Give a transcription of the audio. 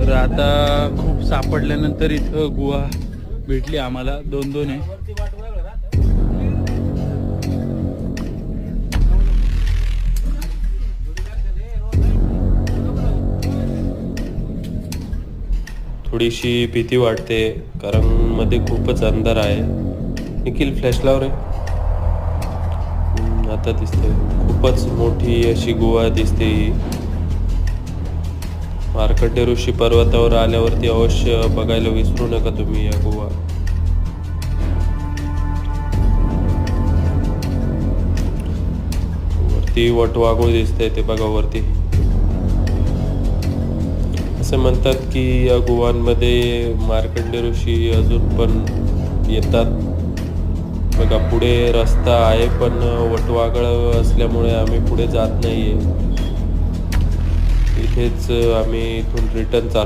तर आता खूप सापडल्यानंतर इथं गुहा भेटली आम्हाला, दोन दोन आहे. थोडीशी भीती वाटते कारण मध्ये खूपच अंधार आहे. निखिल फ्लॅश लाव रे. आता दिसते खूपच मोठी अशी गुहा दिसते ही. मार्कंडेय ऋषी पर्वतावर आल्यावरती अवश्य बघायला विसरू नका तुम्ही या गुहा. वरती वटवाघूळ दिसते ते बघा वरती. असे म्हणतात की या गुहांमध्ये मार्कंडेय ऋषी अजून पण येतात. बघा पुढे रस्ता आहे पण वटवाघळ असल्यामुळे आम्ही पुढे जात नाहीये. इथेच आम्ही इथून रिटर्न चाललो.